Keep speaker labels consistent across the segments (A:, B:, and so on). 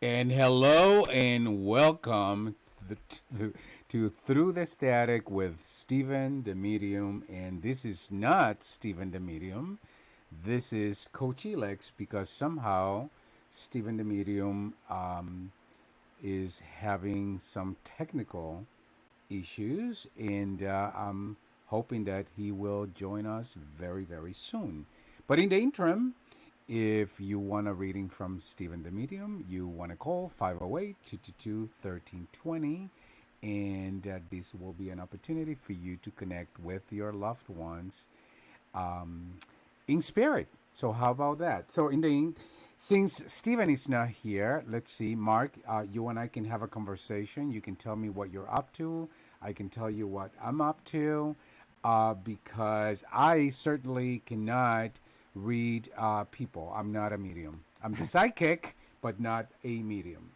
A: And hello and welcome to Through the Static with Stephen the Medium. And this is not Stephen the Medium. This is Coach Elex because somehow Stephen the Medium is having some technical issues. And I'm hoping that he will join us very, very soon. But in the interim, if you want a reading from Stephen the Medium, you want to call 508 222 1320. And this will be an opportunity for you to connect with your loved ones um, in spirit. So, how about that? So, since Stephen is not here, let's see, Mark, you and I can have a conversation. You can tell me what you're up to. I can tell you what I'm up to because I certainly cannot read people. I'm not a medium. I'm the psychic, but not a medium.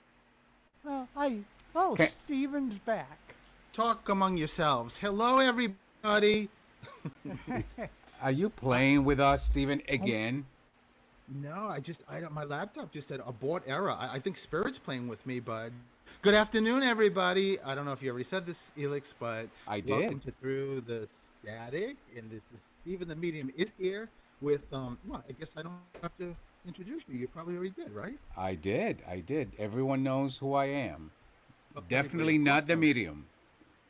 A: Okay.
B: Steven's back.
C: Talk among yourselves. Hello, everybody.
A: Are you playing with us, Stephen, again?
C: No, my laptop just said abort error. I think Spirit's playing with me, bud. Good afternoon, everybody. I don't know if you already said this, Elix, but
A: I did.
C: Welcome to Through the Static, and this is Stephen the Medium is here with well, I guess I don't have to introduce you. You probably already did, right?
A: I did. Everyone knows who I am.
C: Okay,
A: Definitely
C: but of
A: not
C: course
A: the
C: knows.
A: medium.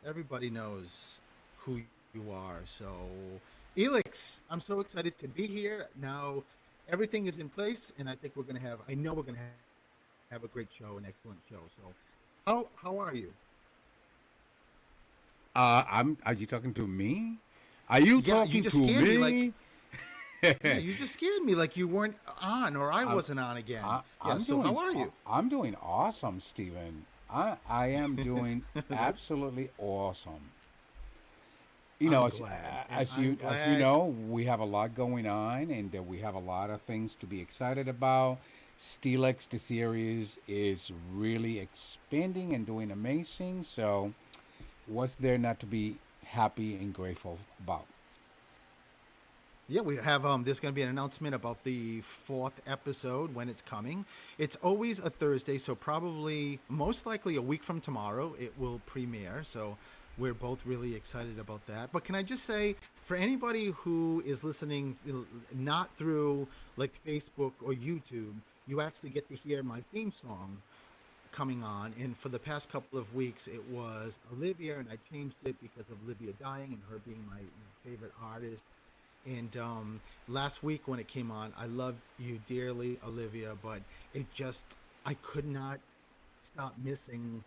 C: Everybody knows who you are. So, Elix, I'm so excited to be here. Now, everything is in place, and I think we're going to have, I know we're going to have a great show, an excellent show. So, how are you?
A: Are you talking to me? Are you
C: Yeah,
A: talking
C: you just
A: to
C: scared me,
A: me?
C: Yeah, you just scared me like you weren't on or I wasn't on again. How are you?
A: I'm doing awesome, Stephen. I am doing absolutely awesome.
C: I'm glad.
A: As
C: I'm
A: you
C: glad.
A: know, we have a lot going on, and we have a lot of things to be excited about. Steelix, the series, is really expanding and doing amazing. So, what's there not to be happy and grateful about?
C: Yeah, we have there's going to be an announcement about the fourth episode when it's coming. It's always a Thursday, so probably most likely a week from tomorrow it will premiere. So we're both really excited about that. But can I just say, for anybody who is listening not through like Facebook or YouTube, you actually get to hear my theme song coming on. And for the past couple of weeks it was Olivia, and I changed it because of Olivia dying and her being my favorite artist. And last week when it came on, I love you dearly, Olivia, but I could not stop missing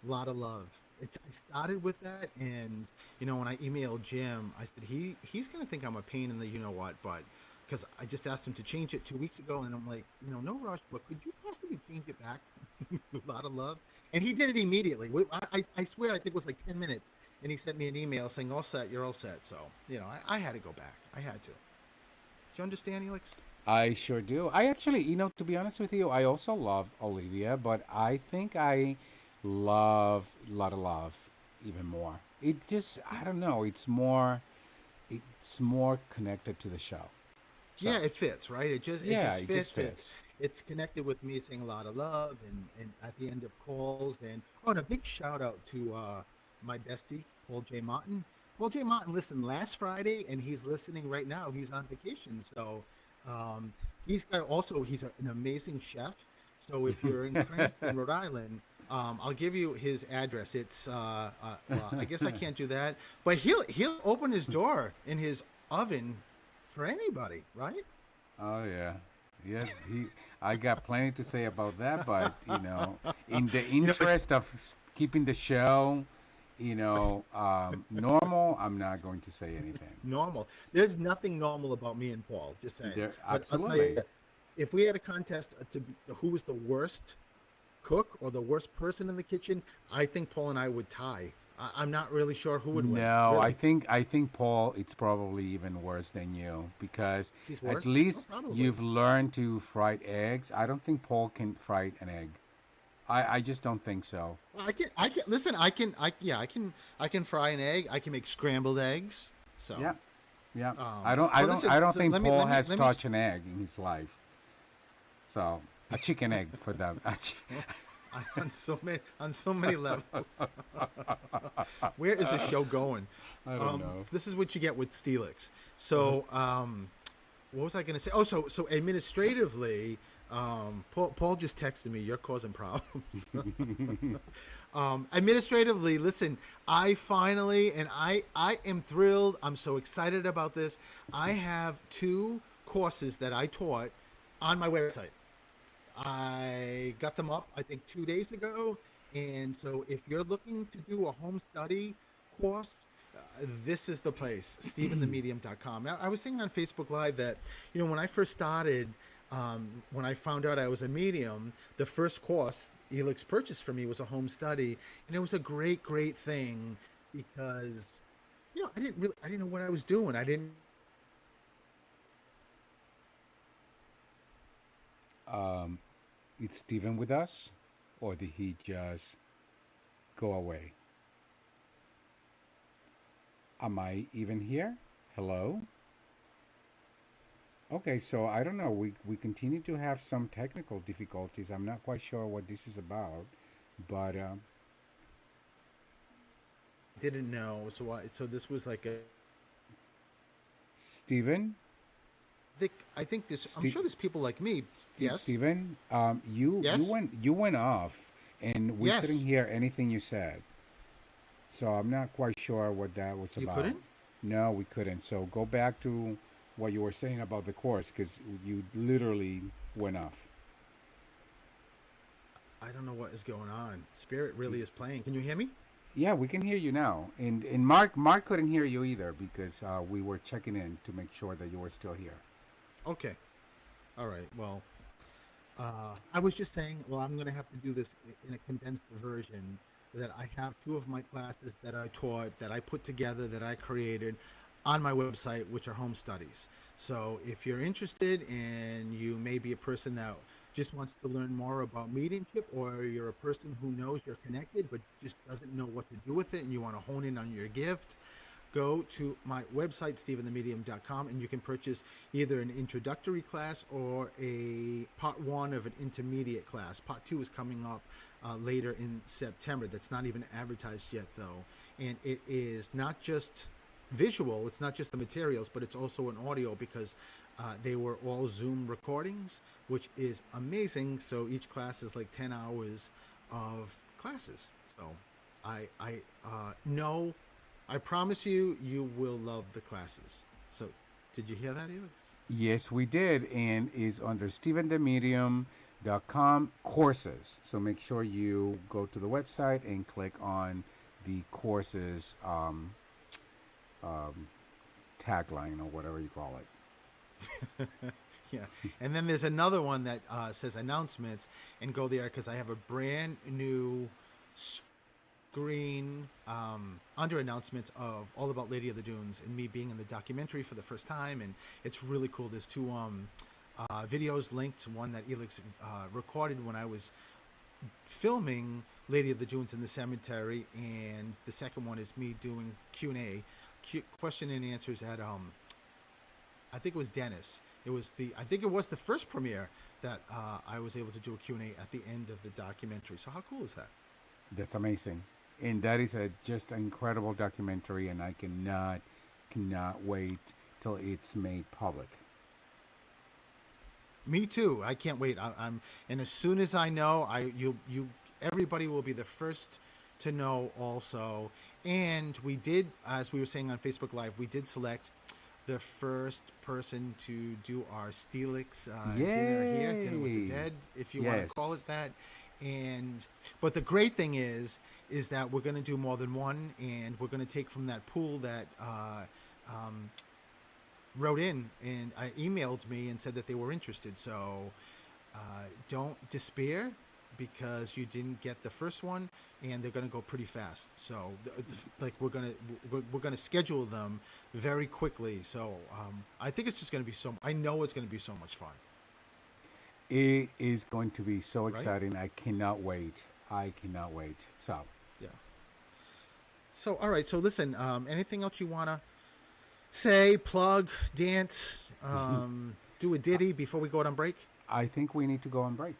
C: Lot of Love. I started with that, and when I emailed Jim, I said he's gonna think I'm a pain in the what, but because I just asked him to change it 2 weeks ago, and I'm like, no rush, but could you possibly change it back to Lot of Love? And he did it immediately. I swear, I think it was like 10 minutes, and he sent me an email saying, all set, you're all set. So, I had to go back. I had to. Do you understand, Elix?
A: I sure do. I actually, to be honest with you, I also love Olivia, but I think I love Lot of Love even more. It just, I don't know, it's more connected to the show. So,
C: Yeah, it fits, right? It just
A: it
C: fits.
A: just fits.
C: It's connected with me saying a lot of love and at the end of calls. And a big shout out to my bestie, Paul J. Martin. Paul J. Martin listened last Friday, and he's listening right now. He's on vacation. So he's an amazing chef. So if you're in Cranston, Rhode Island, I'll give you his address. It's well, I guess I can't do that, but he'll open his door in his oven for anybody, right?
A: Oh yeah, yes. I got plenty to say about that, but in the interest of keeping the show, normal, I'm not going to say anything.
C: Normal. There's nothing normal about me and Paul. Just saying. But I'll tell
A: Absolutely.
C: you, if we had a contest who was the worst cook or the worst person in the kitchen, I think Paul and I would tie. I'm not really sure who would win.
A: No,
C: Really.
A: I think Paul, it's probably even worse than you because
C: He's
A: at
C: worse?
A: least
C: Oh, probably.
A: you've learned to fry eggs. I don't think Paul can fry an egg. I just don't think so.
C: Well, I can listen. I can fry an egg. I can make scrambled eggs. So
A: Yeah, yeah.
C: Um,
A: I don't
C: well, listen,
A: I don't
C: so
A: think
C: let me-
A: Paul
C: let me-
A: has
C: let me-
A: touched an egg in his life. So a chicken egg for them.
C: On so many levels. Where is the show going?
A: I don't know.
C: So this is what you get with Steelix. So, what was I going to say? Oh, so administratively, Paul just texted me. You're causing problems. Administratively, listen. I finally, and I am thrilled. I'm so excited about this. I have 2 courses that I taught on my website. I got them up, I think, 2 days ago. And so if you're looking to do a home study course, this is the place, stephenthemedium.com. Now, I was saying on Facebook Live that, when I first started, when I found out I was a medium, the first course Elix purchased for me was a home study. And it was a great, great thing because, I didn't know what I was doing. I didn't.
A: Is Stephen with us, or did he just go away? Am I even here? Hello? Okay, so I don't know. We continue to have some technical difficulties. I'm not quite sure what this is about, but
C: Didn't know. So this was like a.
A: Stephen?
C: I think this. I'm sure there's people like me. Yes.
A: Stephen, you
C: Yes.
A: you went off, and we
C: Yes.
A: couldn't hear anything you said. So I'm not quite sure what that was
C: You
A: about.
C: couldn't?
A: No, we couldn't. So go back to what you were saying about the course, because you literally went off.
C: I don't know what is going on. Spirit really is playing. Can you hear me?
A: Yeah, we can hear you now, and Mark couldn't hear you either because we were checking in to make sure that you were still here.
C: Okay. All right. Well, I was just saying. Well, I'm going to have to do this in a condensed version. That I have 2 of my classes that I taught, that I put together, that I created on my website, which are home studies. So if you're interested and you may be a person that just wants to learn more about mediumship, or you're a person who knows you're connected but just doesn't know what to do with it and you want to hone in on your gift, go to my website, stephenthemedium.com, and you can purchase either an introductory class or a part 1 of an intermediate class. Part 2 is coming up later in September. That's not even advertised yet, though. And it is not just visual, it's not just the materials, but it's also an audio, because they were all Zoom recordings, which is amazing. So each class is like 10 hours of classes. So I know, I promise you, you will love the classes. So did you hear that, Elix?
A: Yes, we did, and is under stephenthemedium.com courses. So make sure you go to the website and click on the courses tagline, or whatever you call it.
C: Yeah. And then there's another one that says announcements, and go there because I have a brand new screen under announcements of all about Lady of the Dunes and me being in the documentary for the first time. And it's really cool. There's 2 videos linked. One that Elix recorded when I was filming Lady of the Dunes in the cemetery, and the second one is me doing Q&A, question and answers at I think it was Dennis. I think it was the first premiere that I was able to do a Q&A at the end of the documentary. So how cool is that?
A: That's amazing, and that is just an incredible documentary, and I cannot wait till it's made public.
C: Me too. I can't wait. And as soon as I know, everybody will be the first to know also. And we did, as we were saying on Facebook Live, we did select the first person to do our Steelix dinner here, Dinner with the Dead, if you want to call it that. But the great thing is that we're going to do more than one, and we're going to take from that pool that wrote in and emailed me and said that they were interested. So don't despair, because you didn't get the first one, and they're going to go pretty fast. So like we're going to schedule them very quickly. So I think it's just going to be I know it's going to be so much fun.
A: It is going to be so exciting.
C: Right?
A: I cannot wait. So
C: yeah. So all right. So listen. Anything else you want to say? Plug, dance, do a ditty before we go out on break?
A: I think we need to go on break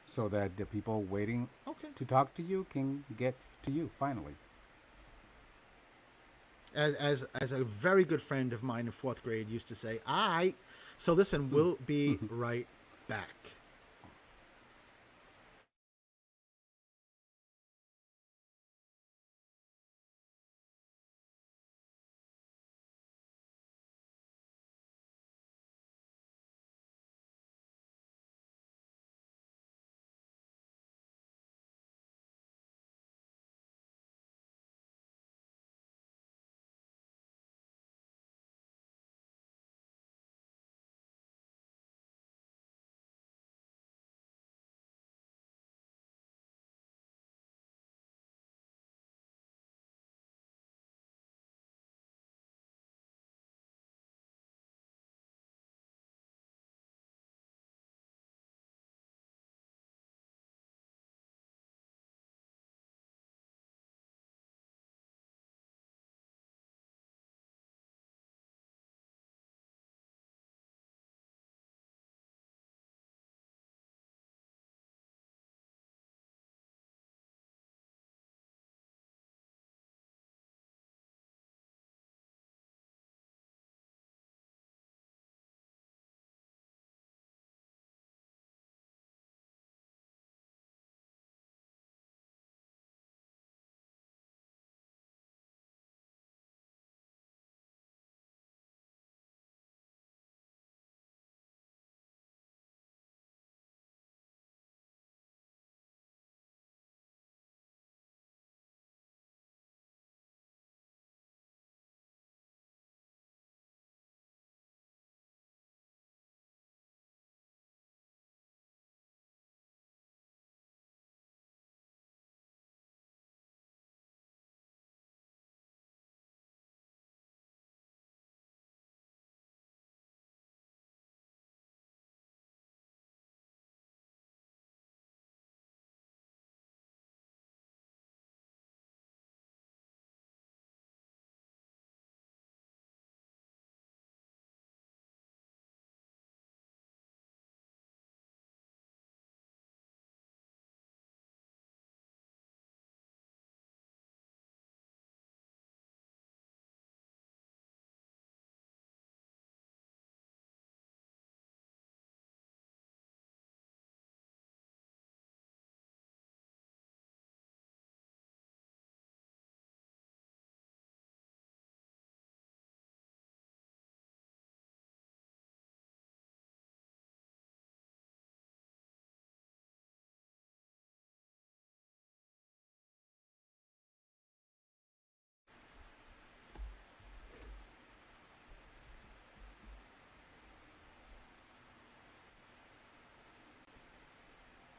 A: so that the people waiting
C: Okay.
A: to talk to you can get to you finally.
C: As a very good friend of mine in fourth grade used to say, "I." So listen, we'll be right back.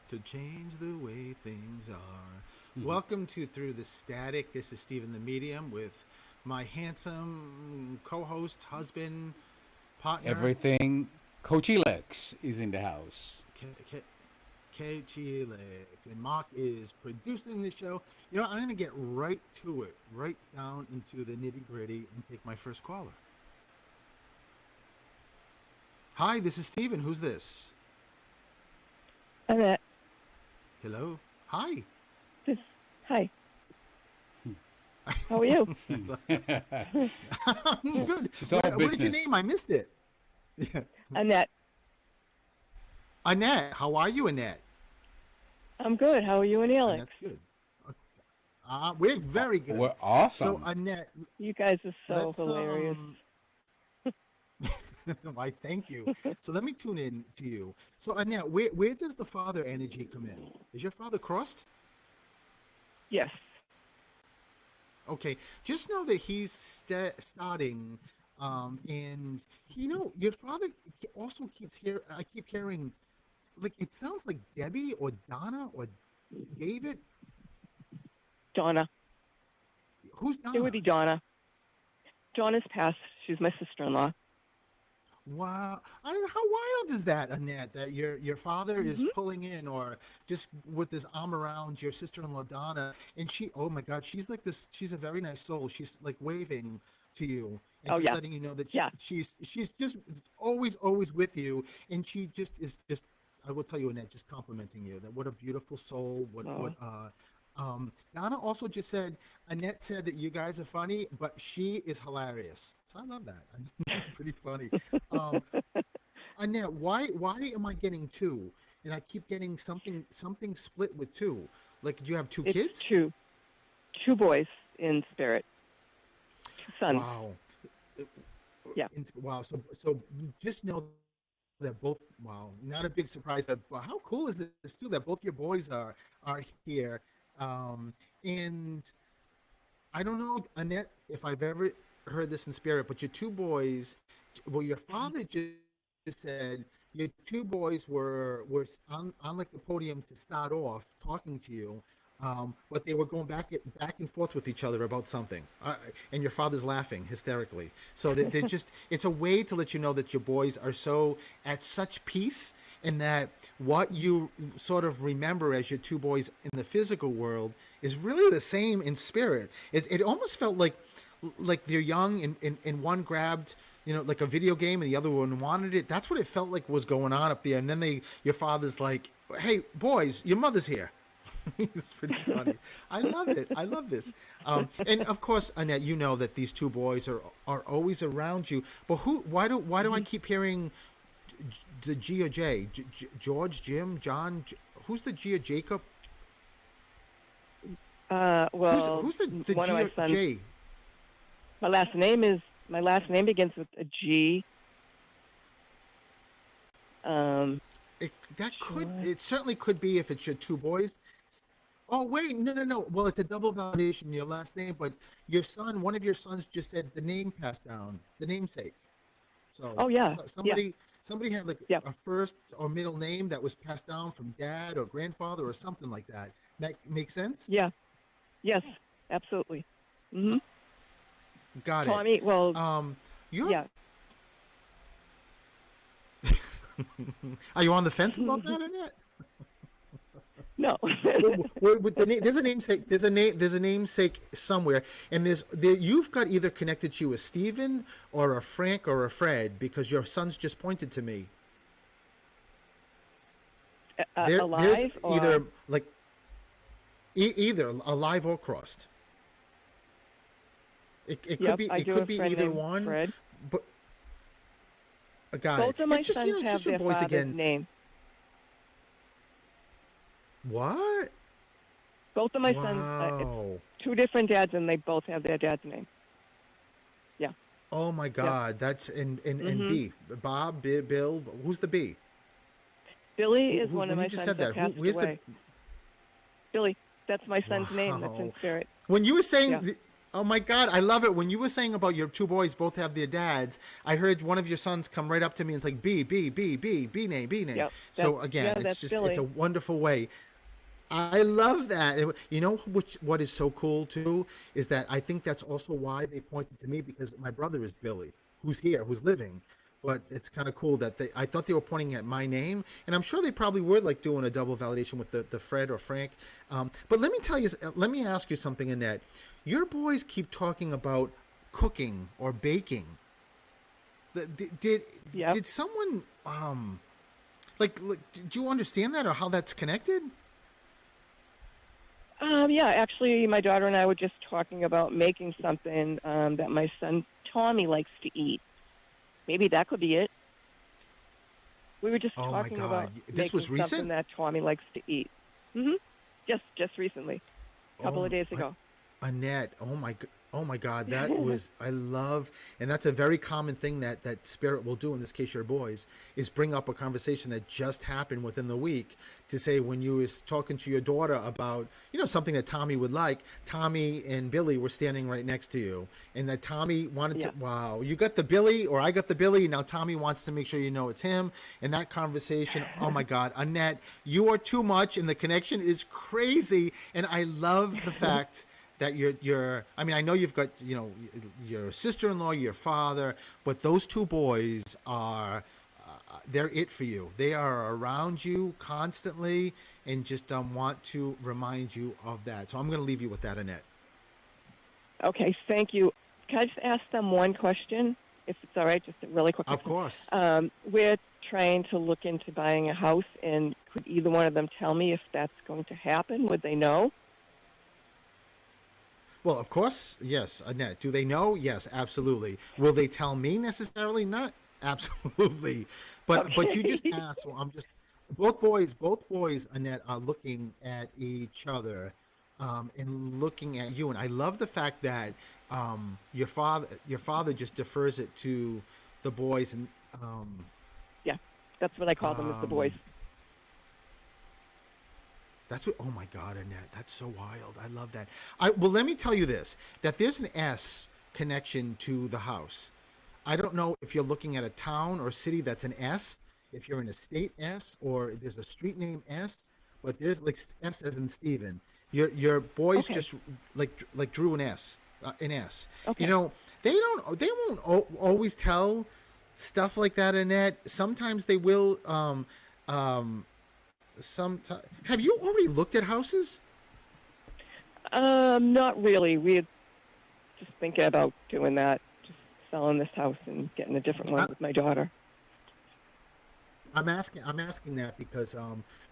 C: To change the way things are. Welcome to Through the Static. This is Stephen the Medium with my handsome co-host, husband, partner.
A: Everything. Coach Elex is in the house.
C: K. Chilex. And Mark is producing the show. You know, I'm going to get right to it, right down into the nitty-gritty and take my first caller. Hi, this is Stephen. Who's this?
B: Annette.
C: Hello. Hi.
B: Hi. How are you?
C: I'm good.
A: She's all
C: What is your
A: business.
C: name? I missed it. Yeah.
B: Annette.
C: Annette. How are you, Annette?
B: I'm good. How are you and Alex?
C: That's good. We're very good.
A: We're awesome.
C: So, Annette,
B: You guys are so
C: let's,
B: hilarious.
C: why, thank you. So let me tune in to you. So, Annette, where does the father energy come in? Is your father crossed?
B: Yes.
C: Okay. Just know that he's starting, and your father also keeps I keep hearing, like, it sounds like Debbie or Donna or David.
B: Donna.
C: Who's Donna?
B: It would be Donna. Donna's passed. She's my sister-in-law.
C: Wow. I mean, how wild is that, Annette, that your father is pulling in or just with his arm around your sister-in-law, Donna, and oh my God, she's like this, she's a very nice soul. She's like waving to you and
B: Oh
C: just
B: yeah,
C: letting you know that
B: yeah.
C: she's just always with you, and she just is just, I will tell you, Annette, just complimenting you that what a beautiful soul.
B: Oh,
C: Donna also just said, Annette said that you guys are funny, but she is hilarious. So I love that. It's pretty funny. Um, Annette, why am I getting two? And I keep getting something split with two. Like, do you have two
B: it's
C: kids?
B: two boys in spirit, two sons.
C: Wow.
B: Yeah.
C: Wow. So just know that both, wow, not a big surprise that, but how cool is this too that both your boys are here. Um and I don't know, Annette, if I've ever heard this in spirit, but your two boys, well, your father just said your two boys were on like the podium to start off talking to you, but they were going back and forth with each other about something, and your father's laughing hysterically. So they're just, it's a way to let you know that your boys are so at such peace, and that what you sort of remember as your two boys in the physical world is really the same in spirit. It almost felt like they're young, and one grabbed, like a video game, and the other one wanted it. That's what it felt like was going on up there. And then your father's like, "Hey boys, your mother's here." It's pretty funny. I love it. I love this. And of course, Annette, you know that these two boys are always around you. But why do I keep hearing the G or J? George, Jim, John? Who's the G or Jacob?
B: Well,
C: Who's the
B: one
C: G
B: of my
C: or
B: sons.
C: J?
B: My last name begins with a G. Um,
C: It certainly could be if it's your two boys. Oh wait, no. Well, it's a double validation, your last name, but one of your sons just said the name passed down, the namesake. So,
B: oh yeah, yeah,
C: somebody had like
B: yeah,
C: a first or middle name that was passed down from dad or grandfather or something like that. That makes sense?
B: yeah. Yes, absolutely. Hmm.
C: Got it.
B: Tommy. Well,
C: You're
B: yeah.
C: are you on the fence about that, Annette?
B: No.
C: With the name, there's a namesake. There's a namesake somewhere, and you've got either connected to you a Stephen or a Frank or a Fred, because your sons just pointed to me. There's
B: Alive or
C: either like either alive or crossed. It could
B: yep.
C: be
B: I
C: it
B: do
C: could
B: have a
C: be
B: friend
C: either
B: named
C: one,
B: Fred.
C: but I got it.
B: Both of my
C: It's just
B: sons
C: it's
B: have
C: just your
B: their
C: boys
B: father's
C: again.
B: name.
C: What?
B: Both of my sons, it's
C: Wow.
B: two different dads, and they both have their dad's name. Yeah.
C: Oh my
B: Yep.
C: God. That's and
B: Hmm.
C: B. Bob, Bill. Who's the B?
B: Billy is one of
C: When you
B: my
C: just
B: sons
C: said
B: that
C: that,
B: passed
C: where's the
B: away. Billy, that's my son's name. That's in
C: wow?
B: spirit.
C: When you were saying,
B: Yeah.
C: oh my God, I love it. When you were saying about your two boys both have their dads, I heard one of your sons come right up to me and it's like B name, B name.
B: Yep.
C: So again,
B: That's
C: it's a
B: Billy.
C: wonderful way. I love that. You know what is so cool too is that I think that's also why they pointed to me, because my brother is Billy, who's here, who's living. But it's kind of cool that I thought they were pointing at my name, and I'm sure they probably were like doing a double validation with the Fred or Frank. But let me ask you something, Annette. Your boys keep talking about cooking or baking. Did
B: Yep.
C: did someone do you understand that or how that's connected?
B: Yeah, actually, my daughter and I were just talking about making something that my son Tommy likes to eat. Maybe that could be it. We were just
C: Oh my
B: talking about
C: God, this
B: making
C: was
B: something
C: recent.
B: that Tommy likes to eat. Hmm. Just recently, a couple
C: Oh,
B: of days ago.
C: Annette, oh my God, that was I love, and that's a very common thing that spirit will do. In this case, your boys is bring up a conversation that just happened within the week to say when you was talking to your daughter about something that Tommy would like. Tommy and Billy were standing right next to you, and that Tommy wanted to.
B: Yeah.
C: Wow, you got the Billy, or I got the Billy. Now Tommy wants to make sure you know it's him. And that conversation, oh my God, Annette, you are too much, and the connection is crazy, and I love the fact that you're I mean, I know you've got your sister-in-law, your father, but those two boys are they're it for you. They are around you constantly, and just want to remind you of that. So I'm going to leave you with that, Annette.
B: Okay. Thank you can I just ask them one question, if it's all right? Just a really quick
C: Of
B: question.
C: course.
B: We're trying to look into buying a house, and could either one of them tell me if that's going to happen? Would they know?
C: Well, of course, yes, Annette. Do they know? Yes, absolutely. Will they tell me necessarily? Not absolutely. But you just
B: Okay.
C: asked, so I'm just both boys, Annette, are looking at each other, and looking at you. And I love the fact that your father just defers it to the boys, and
B: Yeah, that's what I call them, is the boys.
C: um, that's what. Oh my God, Annette, that's so wild. I love that. Well, let me tell you this: that there's an S connection to the house. I don't know if you're looking at a town or city that's an S. If you're in a state S, or there's a street name S, but there's like S as in Stephen. Your boys
B: Okay,
C: just like drew an S, an S. You
B: okay.
C: know, they won't always tell stuff like that, Annette. Sometimes they will. Um, some have you already looked at houses?
B: Not really. We're just thinking about doing that, just selling this house and getting a different one
C: I,
B: with my daughter.
C: I'm asking that because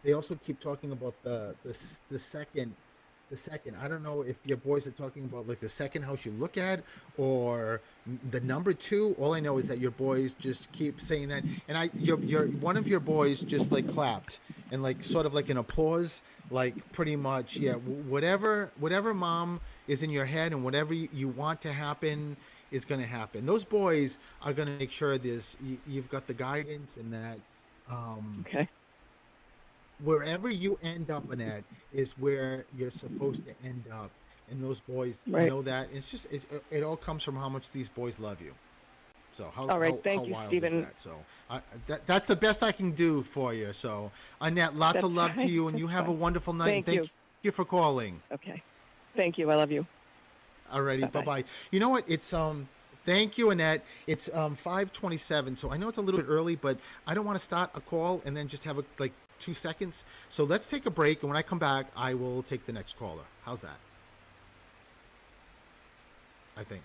C: they also keep talking about the second. I don't know if your boys are talking about like the second house you look at, or the number two. All I know is that your boys just keep saying that, and your one of your boys just like clapped and like sort of like an applause, like pretty much, yeah. Whatever mom is in your head and whatever you want to happen is going to happen. Those boys are going to make sure you've got the guidance, and that um,
B: Okay,
C: wherever you end up in at is where you're supposed to end up, and those boys
B: right.
C: know that. It's just it all comes from how much these boys love you. So
B: All right.
C: how
B: Thank you,
C: wild is
B: Stephen.
C: that? So that's the best I can do for you. So Annette, lots
B: That's
C: of love to
B: fine.
C: you, and
B: That's
C: you have a
B: fine.
C: wonderful night. And
B: Thank
C: thank
B: you.
C: you for calling.
B: Okay. Thank you. I love you.
C: Alrighty, bye
B: Bye-bye.
C: bye. You know what? It's Thank you, Annette. It's 5:27, so I know it's a little bit early, but I don't want to start a call and then just have like 2 seconds. So let's take a break, and when I come back, I will take the next caller. How's that? I think.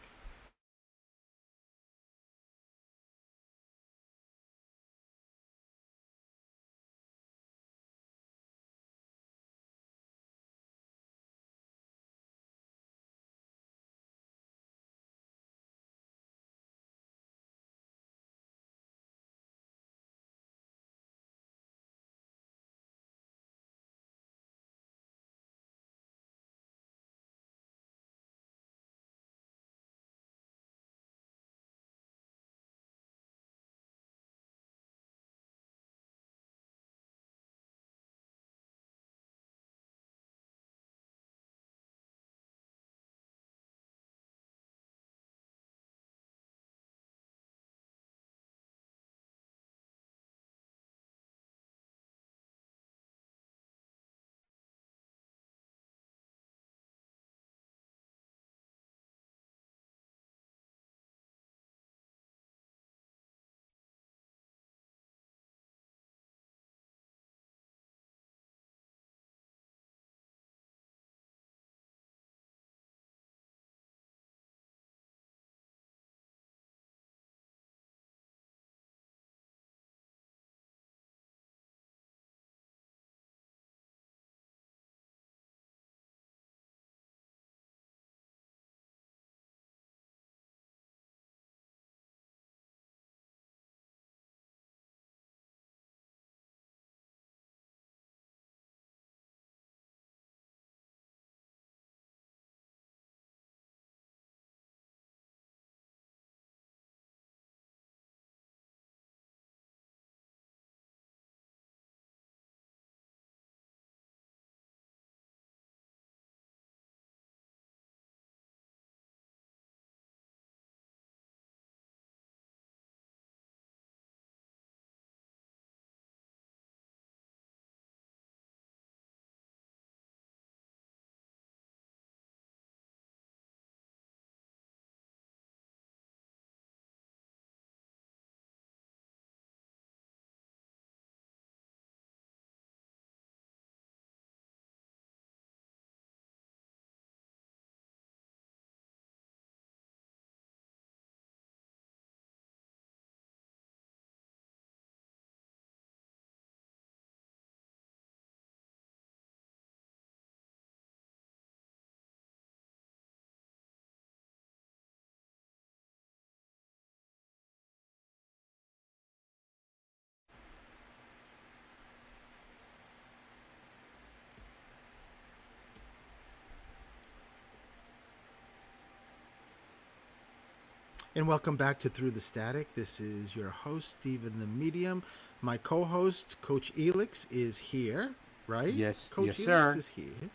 C: And welcome back to Through the Static. This is your host, Stephen the Medium. My co-host, Coach Elix, is here, right?
A: Yes,
C: Coach
A: yes,
C: Elix
A: sir.
C: is here.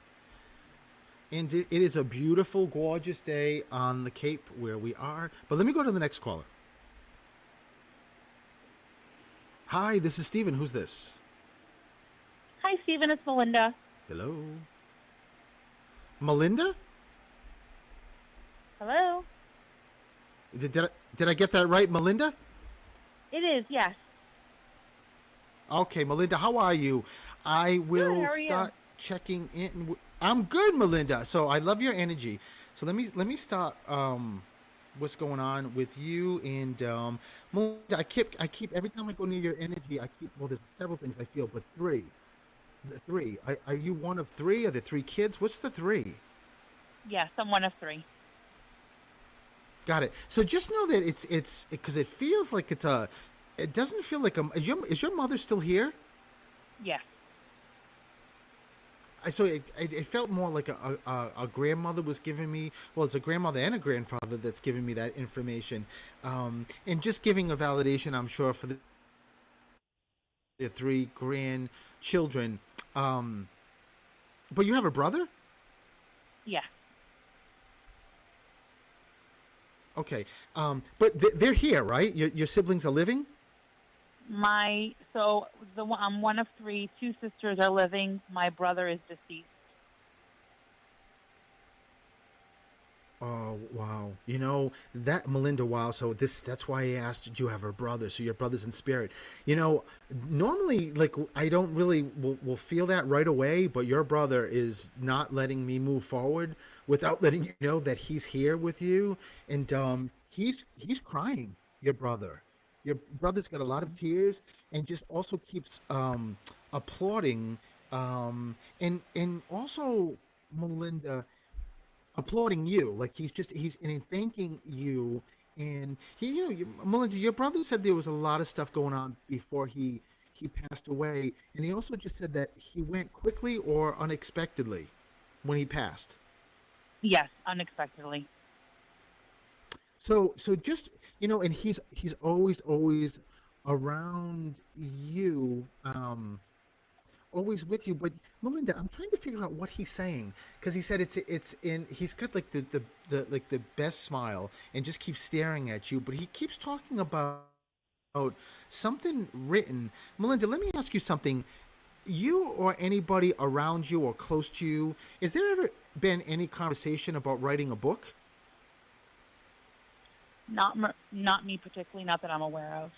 C: And it is a beautiful, gorgeous day on the Cape where we are. But let me go to the next caller. Hi, this is Stephen. Who's this?
D: Hi, Stephen. It's Melinda.
C: Hello. Melinda?
D: Hello.
C: Did I get that right, Melinda?
D: It is, yes.
C: Okay, Melinda, how are you? I will
D: Good, how are you?
C: start checking in. I'm good, Melinda. So I love your energy. So let me start. What's going on with you and Melinda? I keep every time I go near your energy. I keep there's several things I feel, but three. The three. Are you one of three? Are there three kids? What's the three?
D: Yes, I'm one of three.
C: Got it. So just know that it's because it feels like it's a. It doesn't feel like a. Is your mother still here?
D: Yes.
C: So it felt more like a grandmother was giving me. Well, it's a grandmother and a grandfather that's giving me that information, and just giving a validation. I'm sure for the three grandchildren. But you have a brother?
D: Yes.
C: Okay. But they're here, right? Your siblings are living?
D: I'm one of three. Two sisters are living. My brother is deceased.
C: Oh, wow. You know, that Melinda, wow. So that's why I asked, did you have a brother? So your brother's in spirit. You know, normally, like, I don't really will feel that right away, but your brother is not letting me move forward without letting you know that he's here with you. And he's crying, your brother. Your brother's got a lot of tears and just also keeps applauding. And also, Melinda, applauding you, like he's thanking you, and Melinda, your brother said there was a lot of stuff going on before he passed away, and he also just said that he went quickly or unexpectedly when he passed.
D: Yes, unexpectedly.
C: So just and he's always around you, always with you. But Melinda, I'm trying to figure out what he's saying, because he said it's in. He's got like the like the best smile and just keeps staring at you. But he keeps talking about something written. Melinda, let me ask you something. You or anybody around you or close to you, has there ever been any conversation about writing a book?
D: Not me particularly, not that I'm aware of.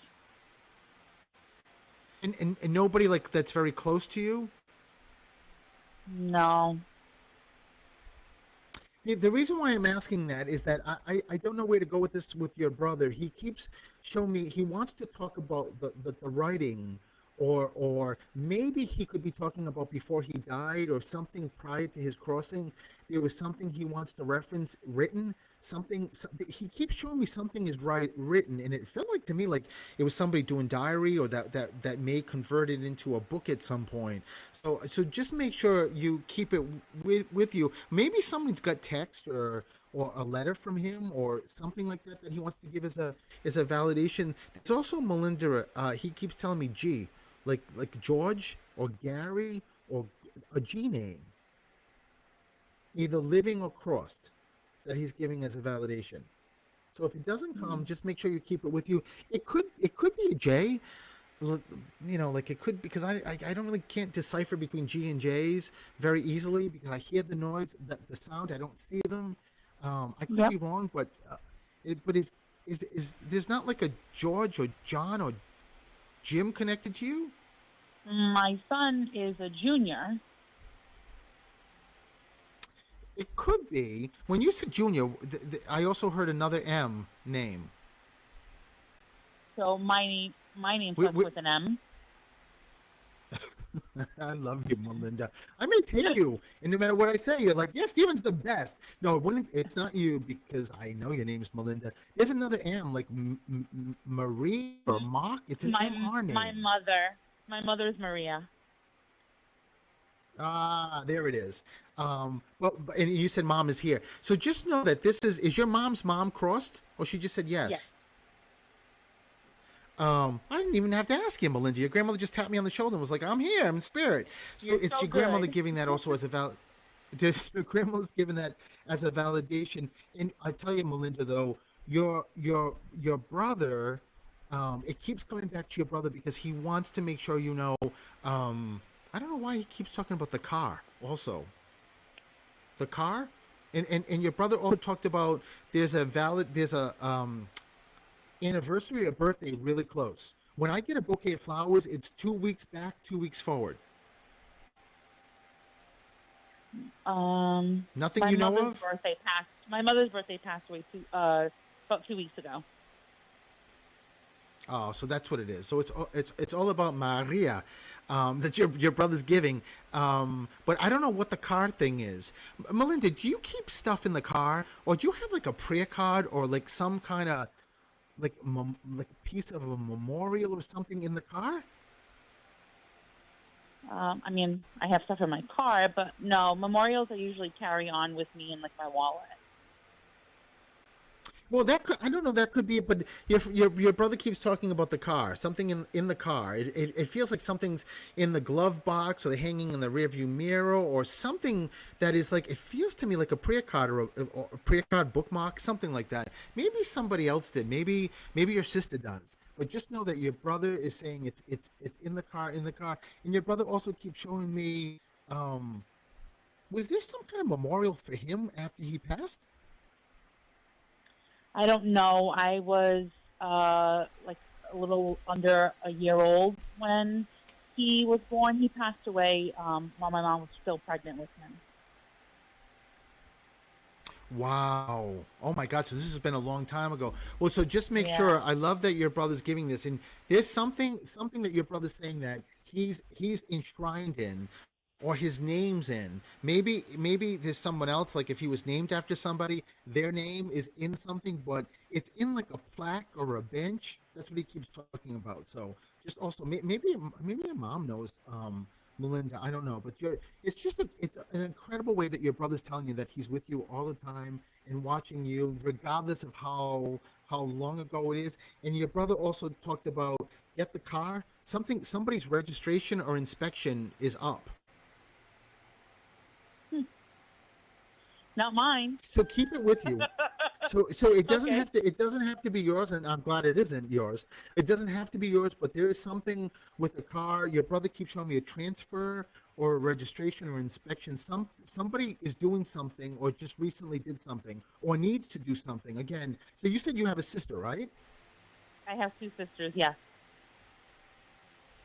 C: And nobody like that's very close to you?
D: No.
C: Yeah, the reason why I'm asking that is that I don't know where to go with this with your brother. He keeps showing me he wants to talk about the writing, or maybe he could be talking about before he died or something prior to his crossing. There was something he wants to reference written. Something he keeps showing me something is written, and it felt like to me like it was somebody doing diary, or that may convert it into a book at some point. So just make sure you keep it with you. Maybe someone's got text or a letter from him or something like that he wants to give as a validation. There's also Melinda. He keeps telling me G, like George or Gary or a G name, either living or crossed, that he's giving as a validation. So if it doesn't come, just make sure you keep it with you. It could be a J, like it could, because I don't really can't decipher between G and J's very easily, because I hear the noise, the sound, I don't see them. I could
D: Yep.
C: be wrong, but is there's not like a George or John or Jim connected to you?
D: My son is a junior.
C: It could be. When you said junior, I also heard another M name.
D: So my name
C: We,
D: starts
C: we,
D: with an M.
C: I love you, Melinda. I may take you, and no matter what I say, you're like, yeah, Steven's the best. No, it wouldn't, it's not you, because I know your name's Melinda. There's another M, like Marie or Mark. It's an MR name.
D: My mother's Maria.
C: Ah, there it is. And you said mom is here, so just know that this is your mom's mom crossed, or she just said
D: Yes.
C: yes. I didn't even have to ask you, Melinda. Your grandmother just tapped me on the shoulder and was like, "I'm here. I'm in spirit." So
D: You're
C: it's
D: so
C: your grandmother
D: good.
C: giving that also as a just your grandmother's giving that as a validation. And I tell you, Melinda, though, your brother, it keeps coming back to your brother because he wants to make sure you know. I don't know why he keeps talking about the car. Also, the car, and your brother also talked about there's a anniversary or birthday really close. When I get a bouquet of flowers, it's 2 weeks back, 2 weeks forward. Nothing
D: My
C: you know
D: mother's
C: of?
D: birthday passed. My mother's birthday passed away about 2 weeks ago.
C: Oh, so that's what it is. So it's all about Maria, that your brother's giving. But I don't know what the card thing is. Melinda, do you keep stuff in the car, or do you have like a prayer card, or like some kind of like a piece of a memorial or something in the car?
D: I mean, I have stuff in my car, but no, memorials I usually carry on with me in like my wallet.
C: Well, that could, I don't know. That could be it, but your brother keeps talking about the car. Something in the car. It feels like something's in the glove box, or hanging in the rearview mirror, or something that is like. It feels to me like a prayer card or a prayer card bookmark, something like that. Maybe somebody else did. Maybe your sister does. But just know that your brother is saying it's in the car, and your brother also keeps showing me. Was there some kind of memorial for him after he passed?
D: I don't know. I was like a little under a year old when he was born. He passed away while my mom was still pregnant with him.
C: Wow. Oh my God. So this has been a long time ago. Well, so just make
D: Yeah.
C: sure. I love that your brother's giving this, and there's something that your brother's saying that he's enshrined in, or his name's in. Maybe there's someone else. Like if he was named after somebody, their name is in something, but it's in like a plaque or a bench. That's what he keeps talking about. So just also maybe your mom knows. Melinda, I don't know, but it's an incredible way that your brother's telling you that he's with you all the time and watching you, regardless of how long ago it is. And your brother also talked about get the car, somebody's registration or inspection is up.
D: Not mine.
C: So keep it with you. So
D: Okay.
C: it doesn't have to be yours, and I'm glad it isn't yours. It doesn't have to be yours, but there is something with the car. Your brother keeps showing me a transfer or a registration or inspection. Somebody is doing something, or just recently did something, or needs to do something again. So you said you have a sister, right?
D: I have two sisters. Yes.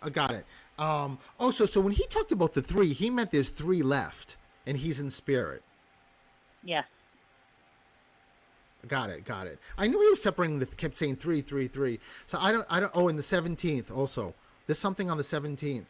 C: I got it. So when he talked about the three, he meant there's three left, and he's in spirit.
D: Yes.
C: Got it. Got it. I knew he was separating. Kept saying three, three, three. So I don't. Oh, and the 17th also. There's something on the 17th.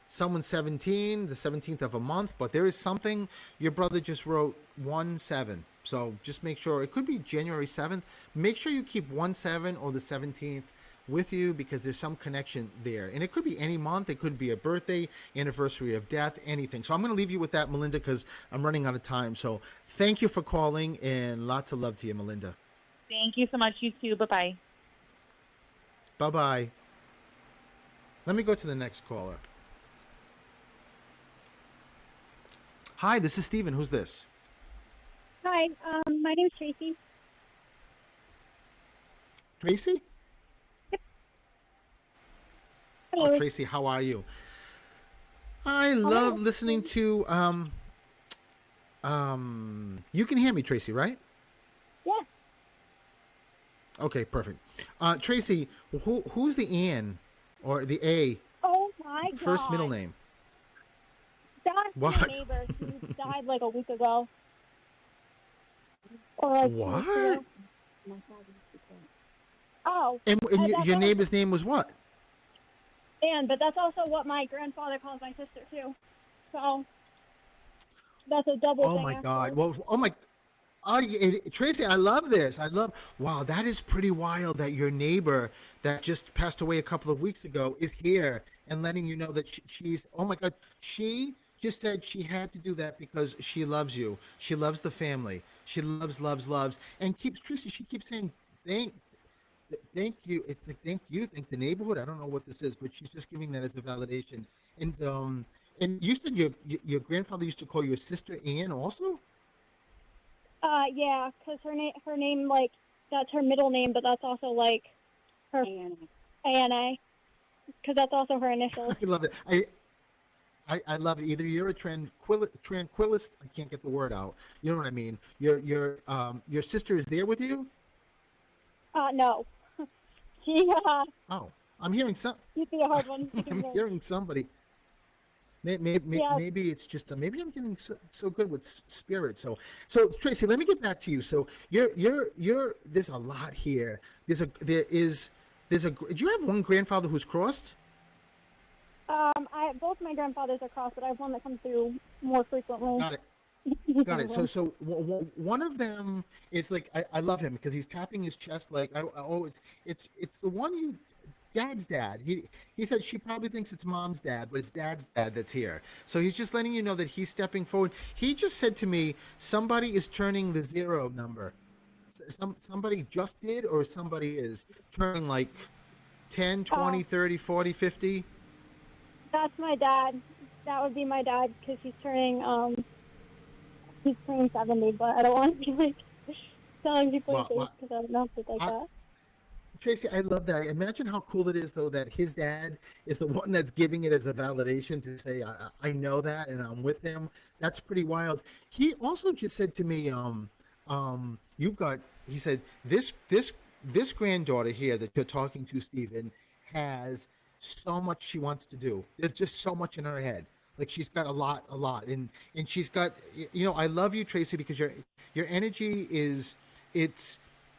C: Someone's 17, the 17th of a month, but there is something. Your brother just wrote 1/7. So just make sure it could be January 7th. Make sure you keep 1/7 or the 17th with you because there's some connection there. And it could be any month. It could be a birthday, anniversary of death, anything. So I'm going to leave you with that, Melinda, because I'm running out of time. So thank you for calling and lots of love to you, Melinda.
D: Thank you so much. You too. Bye bye.
C: Bye bye. Let me go to the next caller. Hi, this is Steven. Who's this?
E: Hi, my name's Tracy.
C: Tracy? Oh,
E: Hello.
C: Tracy, how are you? I
E: Hello.
C: love listening to you can hear me, Tracy, right?
E: Yeah.
C: Okay, perfect. Tracy, who's the Ann or the A
E: Oh my
C: first middle
E: God.
C: name?
E: That's
C: What?
E: my neighbor. He died like a week ago. Or like 2 weeks
C: What?
E: ago. Oh,
C: And
E: that's
C: your
E: also,
C: neighbor's name was what?
E: and but that's also what my grandfather calls my sister too. So that's a double
C: Oh
E: thing.
C: my God.
E: Actually.
C: Well, oh my. Tracy, I love this. Wow, that is pretty wild that your neighbor that just passed away a couple of weeks ago is here and letting you know that she's, oh my God, just said she had to do that because she loves you. She loves the family. She loves, and keeps Tracy. She keeps saying thank, thank you. It's like thank you, thank the neighborhood. I don't know what this is, but she's just giving that as a validation. And you said your grandfather used to call your sister Ann also.
E: Yeah, because her name, like, that's her middle name, but that's also, like, her ANA, because that's also her initials.
C: I love it. I love it. Either you're a tranquilist. I can't get the word out. You know what I mean. Your sister is there with you.
E: No. She,
C: Oh, I'm hearing some.
E: you'd be a hard one to
C: I'm
E: convince.
C: hearing somebody. Maybe,
E: Yeah.
C: maybe it's just maybe I'm getting so good with spirit. So Tracy, let me get back to you. So you're. There's a lot here. There's a. Do you have one grandfather who's crossed?
E: Both my grandfathers are crossed, but I have one that comes through more frequently.
C: Got it. Got it. So one of them is like I love him because he's tapping his chest like it's the one you dad's dad. He said she probably thinks it's mom's dad, but it's dad's dad that's here. So he's just letting you know that he's stepping forward. He just said to me, somebody is turning the 0 number. Somebody just did, or somebody is turning like 10, 20, 30, 40, 50.
E: That's my dad. That would be my dad because he's turning 70, but I don't want to be like telling people his age because I don't know if it's like that.
C: Tracy, I love that. Imagine how cool it is, though, that his dad is the one that's giving it as a validation to say, I know that and I'm with him. That's pretty wild. He also just said to me, he said, this granddaughter here that you're talking to, Stephen, has so much she wants to do. There's just so much in her head. Like she's got a lot, and she's got, I love you, Tracy, because your energy is,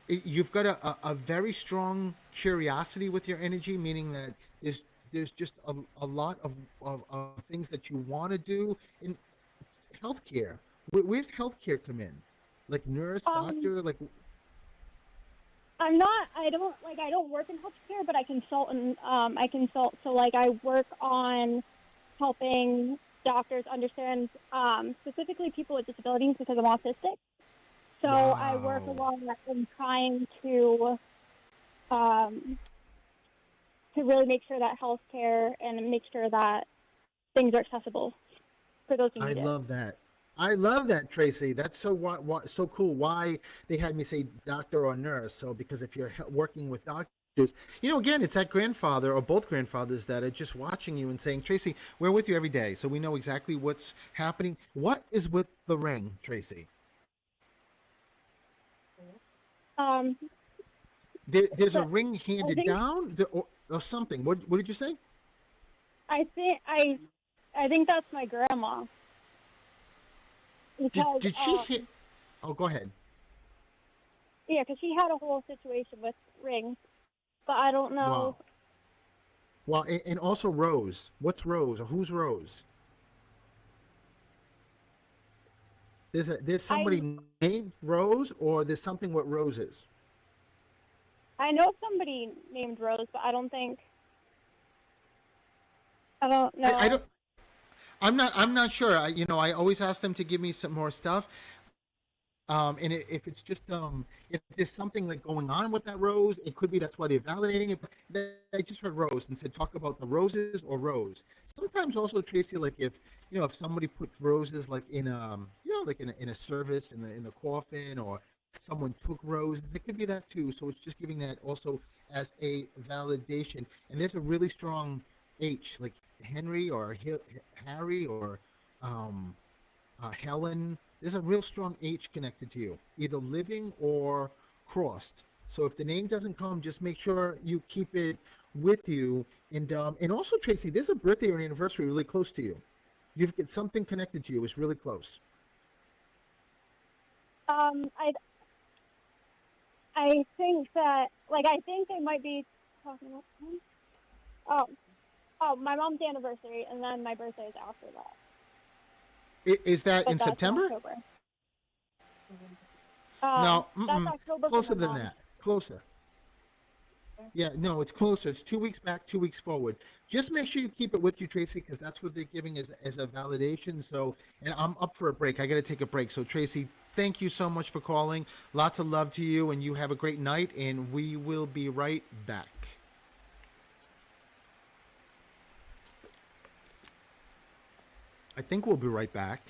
C: you've got a very strong curiosity with your energy, meaning that there's just a lot of things that you want to do in healthcare. Where's healthcare come in? Like nurse, doctor, like.
E: I'm not. I don't work in healthcare, but I consult and I consult. So like I work on helping doctors understand specifically people with disabilities because I'm autistic. So
C: Wow.
E: I work along that in trying to really make sure that healthcare and make sure that things are accessible for those who need it.
C: I love that, Tracy. That's so cool. Why they had me say doctor or nurse? So because if you're working with doctors, again, it's that grandfather or both grandfathers that are just watching you and saying, Tracy, we're with you every day, so we know exactly what's happening. What is with the ring, Tracy? There's a ring handed down or something. What did you say?
E: I think that's my grandma. Because,
C: did she hit? Oh, go ahead.
E: Yeah, because she had a whole situation with rings, but I don't know.
C: Wow, and also Rose. What's Rose, or who's Rose? There's somebody named Rose, or there's something with roses.
E: I know somebody named Rose, but I don't know.
C: I'm not sure. I always ask them to give me some more stuff. And if it's just if there's something like going on with that rose, it could be that's why they're validating it. But I just heard Rose and said talk about the roses or Rose. Sometimes also, Tracy, like if somebody put roses like in like in a service in the coffin, or someone took roses, it could be that too. So it's just giving that also as a validation. And there's a really strong H, like Henry or Harry or Helen. There's a real strong H connected to you, either living or crossed. So if the name doesn't come, just make sure you keep it with you. And also, Tracy, there's a birthday or an anniversary really close to you. You've got something connected to you. It's really close.
E: I think that, I think they might be talking about my mom's anniversary, and then my birthday is after that.
C: Is that in September?
E: October.
C: No,
E: that's October.
C: Closer than that. Closer. Yeah, no, it's closer. It's 2 weeks back, 2 weeks forward. Just make sure you keep it with you, Tracy, because that's what they're giving as a validation. So, and I'm up for a break. I got to take a break. So, Tracy, thank you so much for calling. Lots of love to you, and you have a great night. And we will be right back. I think we'll be right back.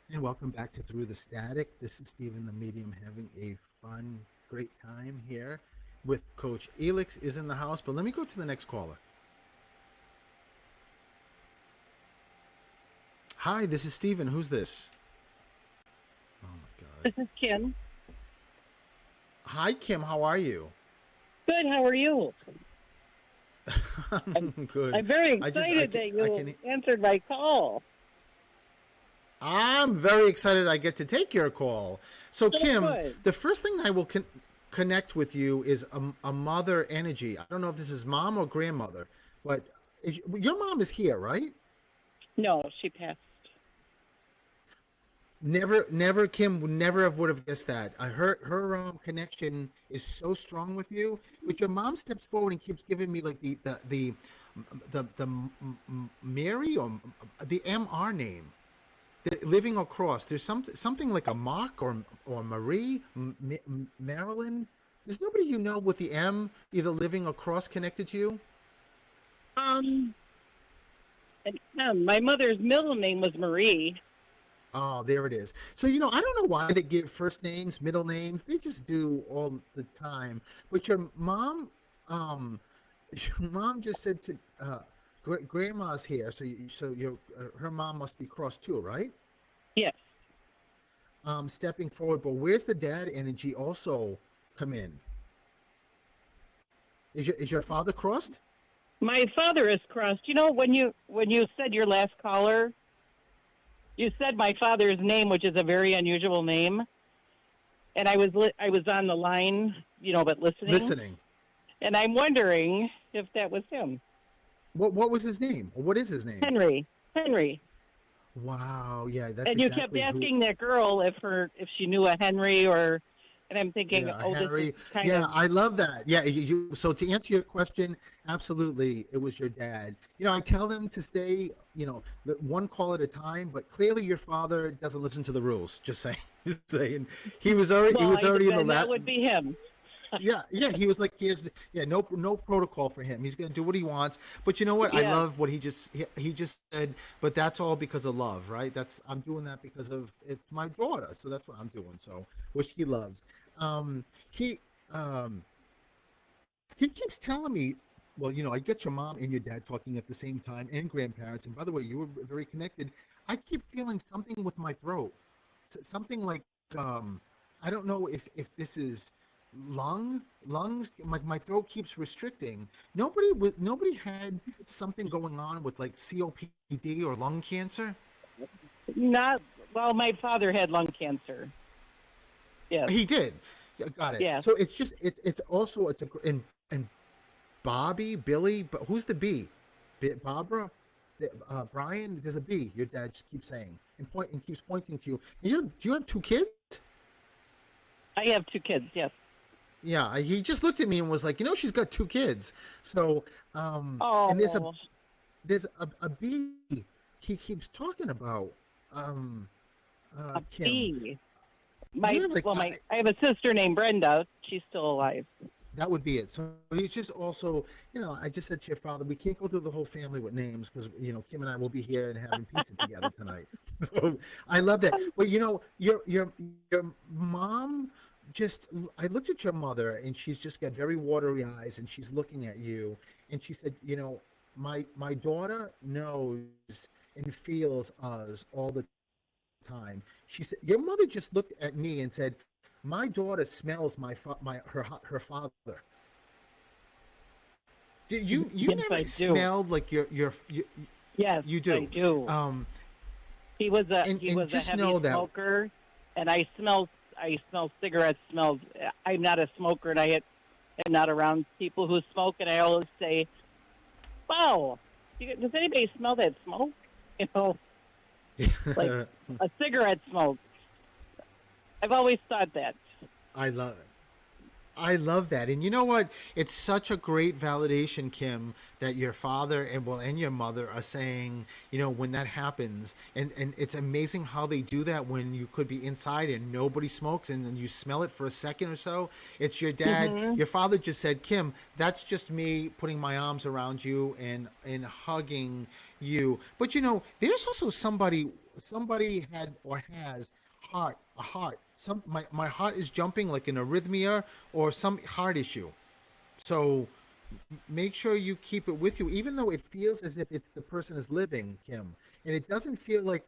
C: And welcome back to Through the Static. This is Stephen the Medium having a fun, great time here with Coach Elix is in the house. But let me go to the next caller. Hi, this is Stephen. Who's this? Oh my God.
F: This is Kim.
C: Hi, Kim. How are you?
F: Good. How are you?
C: I'm good.
F: I'm very excited that you answered my call.
C: I'm very excited I get to take your call. So, Kim,
F: good.
C: the first thing I will connect with you is a mother energy. I don't know if this is mom or grandmother, but your mom is here, right?
F: No, she passed.
C: Never, Kim would never would have guessed that. Her connection is so strong with you, but your mom steps forward and keeps giving me like the Mary or the MR name. Living across, there's something like a Mark or Marie, Marilyn. There's nobody you know with the M either living across connected to you.
F: My mother's middle name was Marie.
C: Oh, there it is. So I don't know why they give first names, middle names. They just do all the time. But your mom just said to. Grandma's here, so her mom must be cross too, right?
F: Yes.
C: Stepping forward, but where's the dad energy also come in? Is your father crossed?
F: My father is crossed. When you said your last caller, You said my father's name, which is a very unusual name, and I was on the line, but listening.
C: Listening.
F: And I'm wondering if that was him.
C: What was his name? What is his name?
F: Henry.
C: Wow. Yeah, that's
F: And you
C: exactly
F: kept asking that girl if she knew a Henry and I'm thinking,
C: Yeah,
F: oh,
C: Harry.
F: this is kind
C: Yeah,
F: of.
C: I love that. Yeah, so to answer your question, absolutely, it was your dad. I tell them to stay, one call at a time. But clearly, your father doesn't listen to the rules. Just saying, just saying. He was already in the
F: Then that
C: last.
F: would be him.
C: Yeah, yeah. He was like, no protocol for him. He's gonna do what he wants. But you know what? I
F: Yes.
C: love what he just said. But that's all because of love, right? I'm doing that because of it's my daughter. So that's what I'm doing. So which he loves. Um, he um he keeps telling me, well, I get your mom and your dad talking at the same time, and grandparents. And by the way, you were very connected. I keep feeling something with my throat, something like I don't know if this is lungs. My throat keeps restricting. Nobody had something going on with like COPD or lung cancer.
F: Not well. My father had lung cancer. Yes.
C: He did. Yeah, got it.
F: Yeah.
C: So it's also and Bobby, Billy, but who's the B? Barbara, Brian. There's a B. Your dad just keeps saying and keeps pointing to you. Do you have two kids?
F: I have two kids. Yes.
C: Yeah, he just looked at me and was like, she's got two kids. So,
F: Oh.
C: and there's a B he keeps talking about.
F: A
C: Kim.
F: B.
C: Yeah,
F: I have a sister named Brenda. She's still alive.
C: That would be it. So he's just also, I just said to your father, we can't go through the whole family with names because, Kim and I will be here and having pizza together tonight. So I love that. Well, your mom I looked at your mother and she's just got very watery eyes and she's looking at you and she said, my daughter knows and feels us all the time. She said, your mother just looked at me and said, my daughter smells her father. You
F: Yes,
C: never
F: I do.
C: smelled like your
F: Yes,
C: you do.
F: I do. He was a
C: and
F: heavy
C: just know that
F: smoker, and I smell cigarette smells. I'm not a smoker, and I'm not around people who smoke, and I always say, "Wow, does anybody smell that smoke?" Like a cigarette smoke. I've always thought that.
C: I love it. I love that. And you know what? It's such a great validation, Kim, that your father and your mother are saying, when that happens. And it's amazing how they do that when you could be inside and nobody smokes and then you smell it for a second or so. It's your dad.
F: Mm-hmm.
C: Your father just said, Kim, that's just me putting my arms around you and hugging you. But there's also somebody had or has a heart. My heart is jumping like an arrhythmia or some heart issue. So make sure you keep it with you, even though it feels as if it's the person is living, Kim. And it doesn't feel like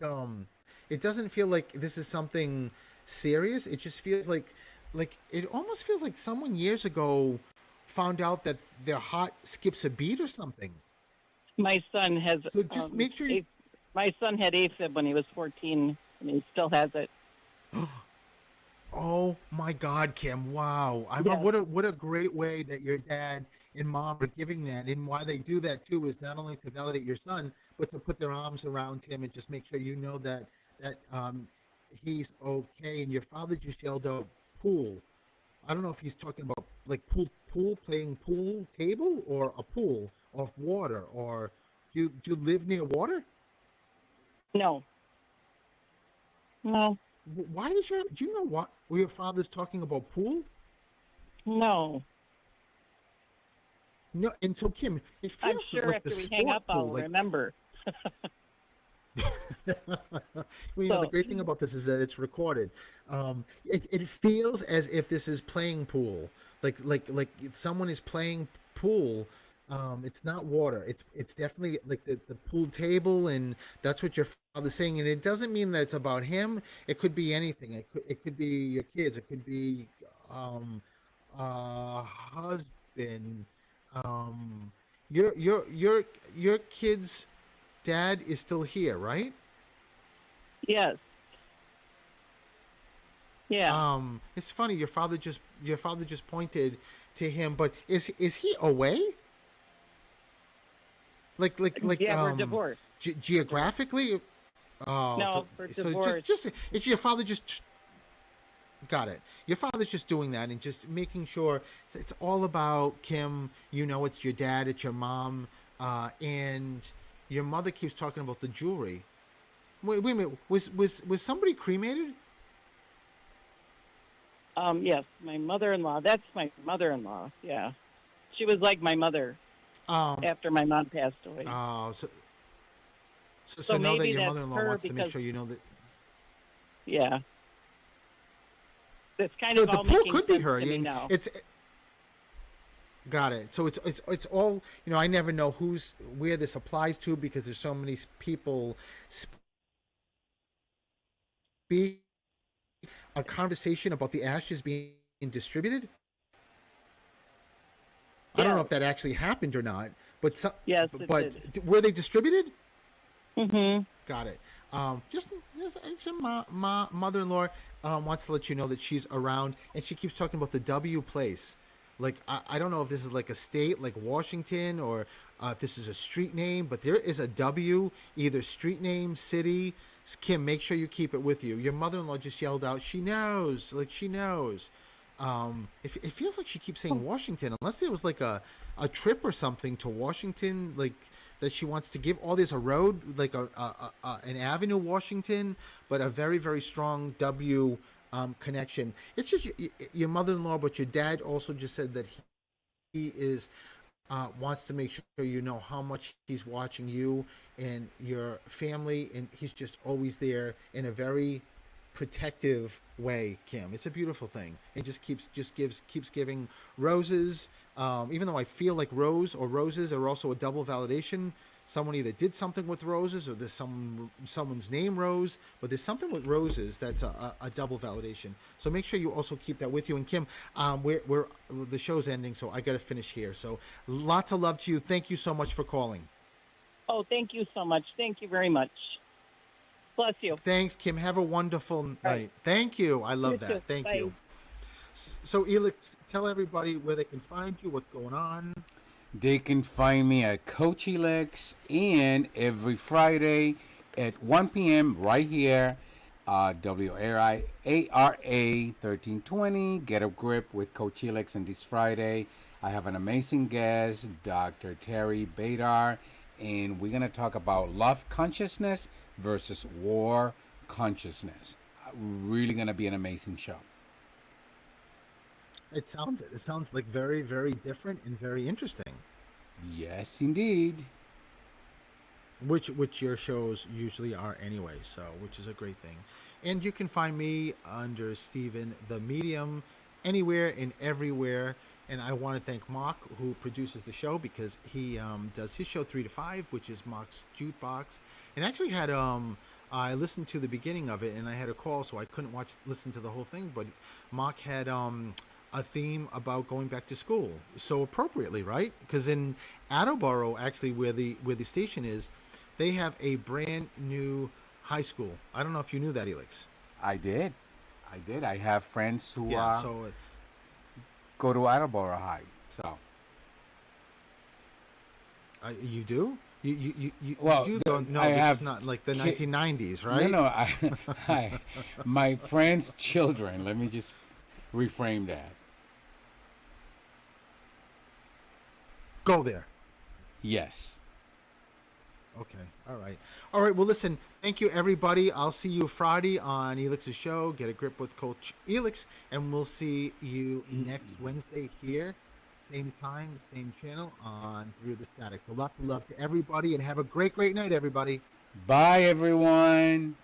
C: this is something serious. It just feels like it almost feels like someone years ago found out that their heart skips a beat or something.
F: My son has.
C: So just make sure you.
F: My son had AFib when he was 14, and he still has it.
C: Oh my God, Kim! Wow,
F: Yes.
C: what a great way that your dad and mom are giving that, and why they do that too is not only to validate your son, but to put their arms around him and just make sure that he's okay. And your father just yelled out pool. I don't know if he's talking about like playing pool table or a pool of water, or do you live near water?
F: No. No.
C: Why do you know what your father's talking about pool?
F: No.
C: No, and so Kim, it
F: I'm
C: feels
F: sure
C: like
F: after
C: the
F: we
C: sport
F: hang up, I'll
C: pool. Like,
F: remember.
C: the great thing about this is that it's recorded. It feels as if this is playing pool, like someone is playing pool. It's not water. It's definitely like the pool table, and that's what your father's saying. And it doesn't mean that it's about him. It could be anything. It could be your kids. It could be husband. Um, your kid's dad is still here, right?
F: Yes. Yeah.
C: It's funny. Your father just pointed to him, but is he away?
F: Yeah, we're divorced.
C: Geographically? Oh,
F: No, we're
C: so
F: divorced.
C: just it's your father just got it. Your father's just doing that and just making sure it's all about Kim. You know, it's your dad, it's your mom, and your mother keeps talking about the jewelry. Wait a minute. Was somebody cremated?
F: Yes, my mother-in-law. That's my mother-in-law. Yeah. She was like my mother after my mom passed away.
C: Oh, so know that
F: maybe
C: your
F: that's
C: mother-in-law
F: her
C: wants to make
F: because,
C: sure you know that.
F: yeah. It's kind
C: So
F: of
C: the
F: all
C: pool
F: making
C: could be
F: sense
C: her.
F: to me now.
C: It's got it. So it's all, you know. I never know where this applies to because there's so many people speak a conversation about the ashes being distributed. I don't know
F: Yes.
C: if that actually happened or not, but
F: Yes, it did.
C: were they distributed?
F: Mm-hmm.
C: Got it. Just your mother-in-law wants to let you know that she's around, and she keeps talking about the W place. Like I don't know if this is like a state like Washington or if this is a street name, but there is a W, either street name, city. Kim, make sure you keep it with you. Your mother-in-law just yelled out, "She knows!" Like she knows. It feels like she keeps saying Washington, unless there was like a trip or something to Washington, like that she wants to give. Oh, there's a road, like an avenue, Washington, but a very very strong W connection. It's just your mother-in-law, but your dad also just said that he is wants to make sure you know how much he's watching you and your family, and he's just always there in a very protective way. Kim, it's a beautiful thing. It just keeps giving roses. Even though I feel like roses are also a double validation. Someone either did something with roses or there's someone's name Rose, but there's something with roses that's a double validation. So make sure you also keep that with you. And Kim, we're the show's ending, so I got to finish here. So lots of love to you. Thank you so much for calling.
F: Oh, thank you so much. Thank you very much. Bless you.
C: Thanks, Kim. Have a wonderful night. Thank you. I love
F: You
C: that.
F: too.
C: Thank
F: Bye.
C: you. So, Elix, tell everybody where they can find you, what's going on.
A: They can find me at Coach Elix and every Friday at 1 p.m. right here, WARA 1320. Get a grip with Coach Elix. And this Friday, I have an amazing guest, Dr. Terry Badar, and we're going to talk about love consciousness versus war consciousness. Really going to be an amazing show.
C: It sounds like very, very different and very interesting.
A: Yes, indeed.
C: Which your shows usually are anyway, so which is a great thing. And you can find me under Stephen the Medium anywhere and everywhere. And I want to thank Mark, who produces the show, because he does his show 3 to 5, which is Mark's Jukebox. And actually had I listened to the beginning of it, and I had a call, so I couldn't listen to the whole thing. But Mark had a theme about going back to school, so appropriately, right? Because in Attleboro, actually, where the station is, they have a brand new high school. I don't know if you knew that, Elix.
A: I did. I have friends who
C: So
A: go to Attleboro High. So
C: you do? You
A: well,
C: do though? No,
A: I
C: this
A: have
C: is not like the 1990s, right?
A: No, my friends' children. Let me just reframe that.
C: Go there.
A: Yes.
C: Okay. All right. Well, listen. Thank you, everybody. I'll see you Friday on Elix's show. Get a grip with Coach Elix, and we'll see you next Wednesday here, same time, same channel on Through the Static. So lots of love to everybody, and have a great, great night, everybody.
A: Bye, everyone.